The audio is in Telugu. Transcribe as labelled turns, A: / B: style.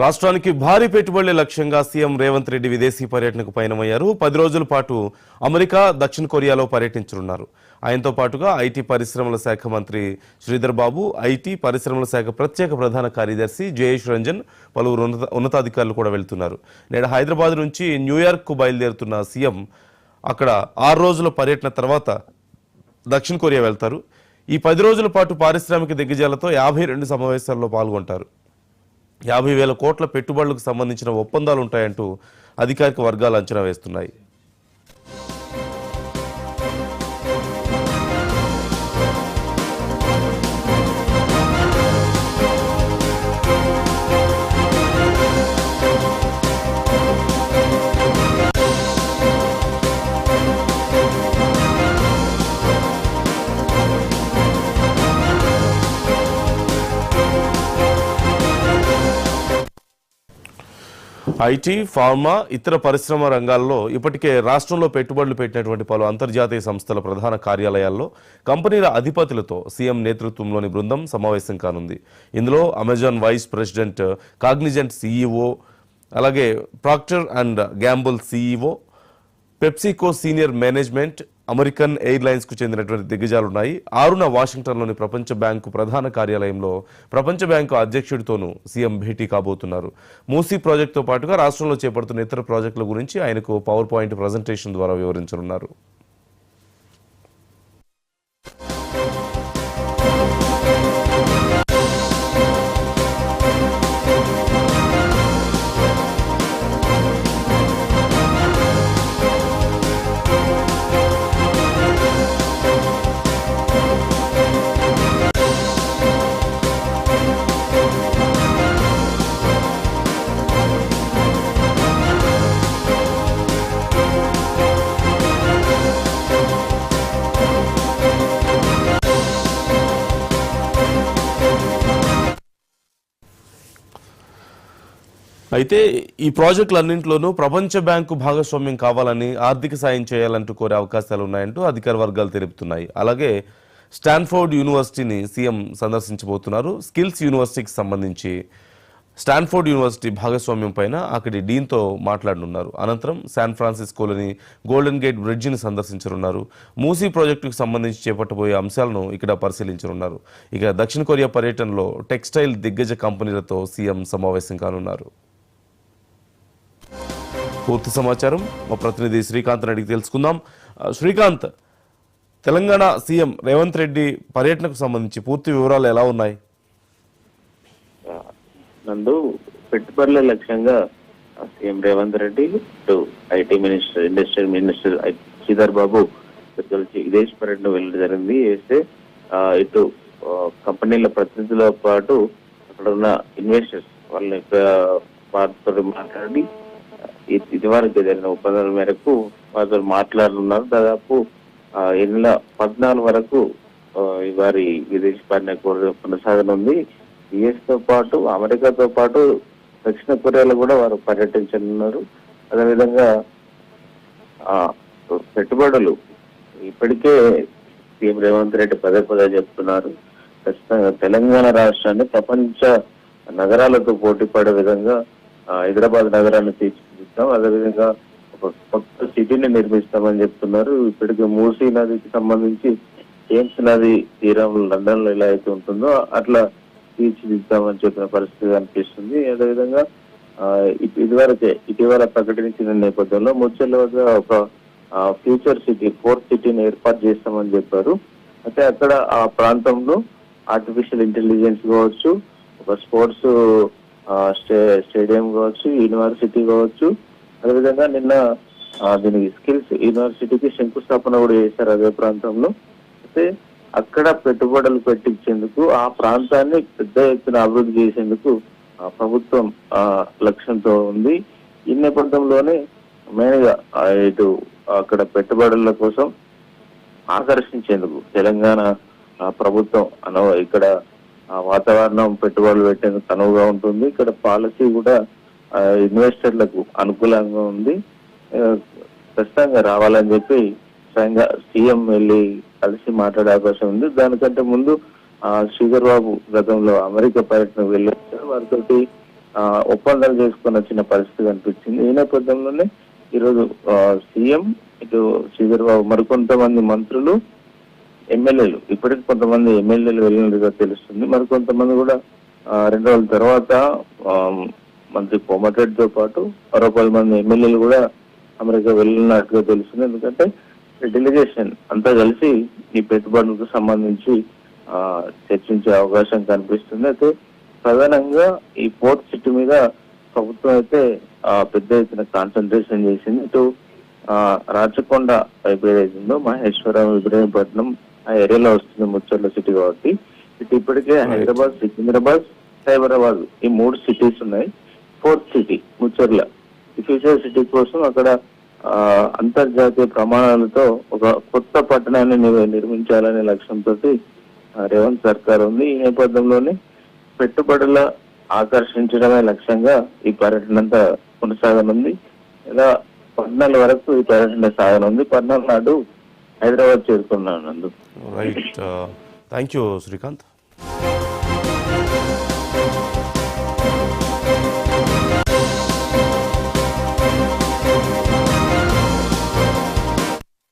A: రాష్ట్రానికి భారీ పెట్టుబడుల లక్ష్యంగా సీఎం రేవంత్ రెడ్డి విదేశీ పర్యటనకు పయనమయ్యారు. 10 రోజుల పాటు అమెరికా, దక్షిణ కొరియాలో పర్యటించనున్నారు. ఆయనతో పాటుగా ఐటీ పరిశ్రమల శాఖ మంత్రి శ్రీధర్ బాబు, ఐటీ పరిశ్రమల శాఖ ప్రత్యేక ప్రధాన కార్యదర్శి జయేష్ రంజన్, పలువురు ఉన్నతాధికారులు కూడా వెళ్తున్నారు. నేడు హైదరాబాద్ నుంచి న్యూయార్క్కు బయలుదేరుతున్న సీఎం అక్కడ 6 రోజుల పర్యటన తర్వాత దక్షిణ కొరియా వెళ్తారు. ఈ 10 రోజుల పాటు పారిశ్రామిక దిగ్గజాలతో 52 సమావేశాల్లో పాల్గొంటారు. 50,000 కోట్ల పెట్టుబడులకు సంబంధించిన ఒప్పందాలు ఉంటాయంటూ అధికారిక వర్గాలు అంచనా వేస్తున్నాయి. ఐటీ, ఫార్మా, ఇతర పరిశ్రమ రంగాల్లో ఇప్పటికే రాష్ట్రంలో పెట్టుబడులు పెట్టినటువంటి పలు అంతర్జాతీయ సంస్థల ప్రధాన కార్యాలయాల్లో కంపెనీల అధిపతులతో సీఎం నేతృత్వంలోని బృందం సమావేశం కానుంది. ఇందులో Amazon vice president, Cognizant CEO, అలాగే Procter and Gamble CEO, PepsiCo senior management, American ఎయిర్లైన్స్కు చెందినటువంటి దిగ్గజాలు ఉన్నాయి. 6న వాషింగ్టన్లోని ప్రపంచ బ్యాంకు ప్రధాన కార్యాలయంలో ప్రపంచ బ్యాంకు అధ్యక్షుడితోనూ సీఎం భేటీ కాబోతున్నారు. మూసీ ప్రాజెక్టుతో పాటుగా రాష్ట్రంలో చేపడుతున్న ఇతర ప్రాజెక్టుల గురించి ఆయనకు పవర్ పాయింట్ ప్రజెంటేషన్ ద్వారా వివరించనున్నారు. అయితే ఈ ప్రాజెక్టులన్నింటిలోనూ ప్రపంచ బ్యాంకు భాగస్వామ్యం కావాలని, ఆర్థిక సాయం చేయాలంటూ కోరే అవకాశాలు ఉన్నాయంటూ అధికార వర్గాలు తెలుపుతున్నాయి. అలాగే స్టాన్ఫోర్డ్ యూనివర్సిటీని సీఎం సందర్శించబోతున్నారు. స్కిల్స్ యూనివర్సిటీకి సంబంధించి స్టాన్ఫోర్డ్ యూనివర్సిటీ భాగస్వామ్యం పైన అక్కడి డీన్తో మాట్లాడనున్నారు. అనంతరం శాన్ ఫ్రాన్సిస్కోలోని గోల్డెన్ గేట్ బ్రిడ్జిని సందర్శించనున్నారు. మూసీ ప్రాజెక్టుకు సంబంధించి చేపట్టబోయే అంశాలను ఇక్కడ పరిశీలించనున్నారు. ఇక దక్షిణ కొరియా పర్యటనలో టెక్స్టైల్ దిగ్గజ కంపెనీలతో సీఎం సమావేశం కానున్నారు. పూర్తి సమాచారం మా ప్రతినిధి శ్రీకాంత్ అడిగి తెలుసుకుందాం. శ్రీకాంత్, తెలంగాణ సీఎం రేవంత్ రెడ్డి పర్యటనకు సంబంధించి పూర్తి వివరాలు ఎలా ఉన్నాయి?
B: నందు, పెట్టుబడుల లక్ష్యంగా సీఎం రేవంత్ రెడ్డి, ఇటు IT minister, industrial minister Sridhar Babu కలిసి విదేశీ పర్యటన వెళ్ళడం జరిగింది. వేస్తే ఇటు కంపెనీల ప్రతినిధులతో పాటు అక్కడ ఉన్న ఇన్వెస్టర్స్ వాళ్ళతో మాట్లాడి ఇదివరకు జరిగిన ఒప్పందాల మేరకు వారితో మాట్లాడుతున్నారు. దాదాపు ఈ నెల 14 వరకు వారి విదేశీ పర్యటన కొనసాగనుంది. యుఎస్ తో పాటు, అమెరికాతో పాటు దక్షిణ కొరియాలో కూడా వారు పర్యటించనున్నారు. అదేవిధంగా పెట్టుబడులు ఇప్పటికే సీఎం రేవంత్ రెడ్డి పదే చెప్తున్నారు. ఖచ్చితంగా తెలంగాణ రాష్ట్రాన్ని ప్రపంచ నగరాలతో పోటీ పడే విధంగా హైదరాబాద్ నగరాన్ని తీర్చిదిద్దాం, అదేవిధంగా ఒక కొత్త సిటీని నిర్మిస్తామని చెప్తున్నారు. ఇప్పటికే మూసీ నదికి సంబంధించి థేమ్స్ నది తీరం లండన్ లో ఎలా అయితే ఉంటుందో అట్లా తీర్చిదిద్దామని చెప్పిన పరిస్థితి కనిపిస్తుంది. అదేవిధంగా ఇటీవల ప్రకటించిన నేపథ్యంలో ముచ్చర్ల వద్ద ఒక ఫ్యూచర్ సిటీ, 4th సిటీని ఏర్పాటు చేస్తామని చెప్పారు. అయితే అక్కడ ఆ ప్రాంతంలో ఆర్టిఫిషియల్ ఇంటెలిజెన్స్ కావచ్చు, ఒక స్పోర్ట్స్ స్టేడియం కావచ్చు, యూనివర్సిటీ కావచ్చు, అదేవిధంగా నిన్న దీనికి స్కిల్స్ యూనివర్సిటీకి శంకుస్థాపన కూడా చేశారు అదే ప్రాంతంలో. అయితే అక్కడ పెట్టుబడులు పెట్టించేందుకు, ఆ ప్రాంతాన్ని పెద్ద ఎత్తున అభివృద్ధి చేసేందుకు ప్రభుత్వం లక్ష్యంతో ఉంది. ఈ నేపథ్యంలోనే మెయిన్ గా ఇటు అక్కడ పెట్టుబడుల కోసం ఆకర్షించేందుకు తెలంగాణ ప్రభుత్వం ఇక్కడ వాతావరణం పెట్టుబడులు పెట్టేందుకు అనువుగా ఉంటుంది. ఇక్కడ పాలసీ కూడా ఇన్వెస్టర్లకు అనుకూలంగా ఉంది. ఖచ్చితంగా రావాలని చెప్పి స్వయంగా సీఎం వెళ్ళి కలిసి మాట్లాడే అవకాశం ఉంది. దానికంటే ముందు శ్రీధర్ బాబు గతంలో అమెరికా పర్యటనకు వెళ్ళారు. వారితోటి ఒప్పందాలు చేసుకొని వచ్చిన పరిస్థితి కనిపించింది. ఈ నేపథ్యంలోనే ఈరోజు సీఎం, ఇటు శ్రీధర్ బాబు, మరికొంతమంది మంత్రులు, ఎమ్మెల్యేలు, ఇప్పటికి కొంతమంది ఎమ్మెల్యేలు వెళ్ళినట్టుగా తెలుస్తుంది. మరికొంతమంది కూడా 2 రోజుల తర్వాత మంత్రి కోమటిరెడ్డితో పాటు మరో 10 మంది ఎమ్మెల్యేలు కూడా అమెరికా వెళ్ళినట్టుగా తెలుస్తుంది. ఎందుకంటే డెలిగేషన్ అంతా కలిసి ఈ పెట్టుబడులకు సంబంధించి చర్చించే అవకాశం కనిపిస్తుంది. అయితే ప్రధానంగా ఈ పోర్ట్ సిటీ మీద ప్రభుత్వం అయితే పెద్ద ఎత్తున కాన్సన్ట్రేషన్ చేసింది. ఇటు రాచకొండ వైపు ఏదైతుందో మహేశ్వరం, ఇబ్రహీంపట్నం ఆ ఏరియాలో వస్తుంది ముచ్చర్ల సిటీ కాబట్టి, ఇటు ఇప్పటికే హైదరాబాద్, సికింద్రాబాద్, సైబరాబాద్ ఈ 3 సిటీస్ ఉన్నాయి. ఫోర్త్ సిటీ ముచ్చర్ల, ఈ ఫ్యూచర్ సిటీ కోసం అక్కడ అంతర్జాతీయ ప్రమాణాలతో ఒక కొత్త పట్టణాన్ని నిర్మించాలనే లక్ష్యంతో రేవంత్ సర్కార్ ఉంది. ఈ నేపథ్యంలోనే పెట్టుబడుల ఆకర్షించడమే లక్ష్యంగా ఈ పర్యటన అంతా కొనసాగనుంది. ఇలా 14 వరకు ఈ పర్యటన సాగనుంది. 14 నాడు హైదరాబాద్ చేరుకున్నాను.
A: Right, thank you Srikanth.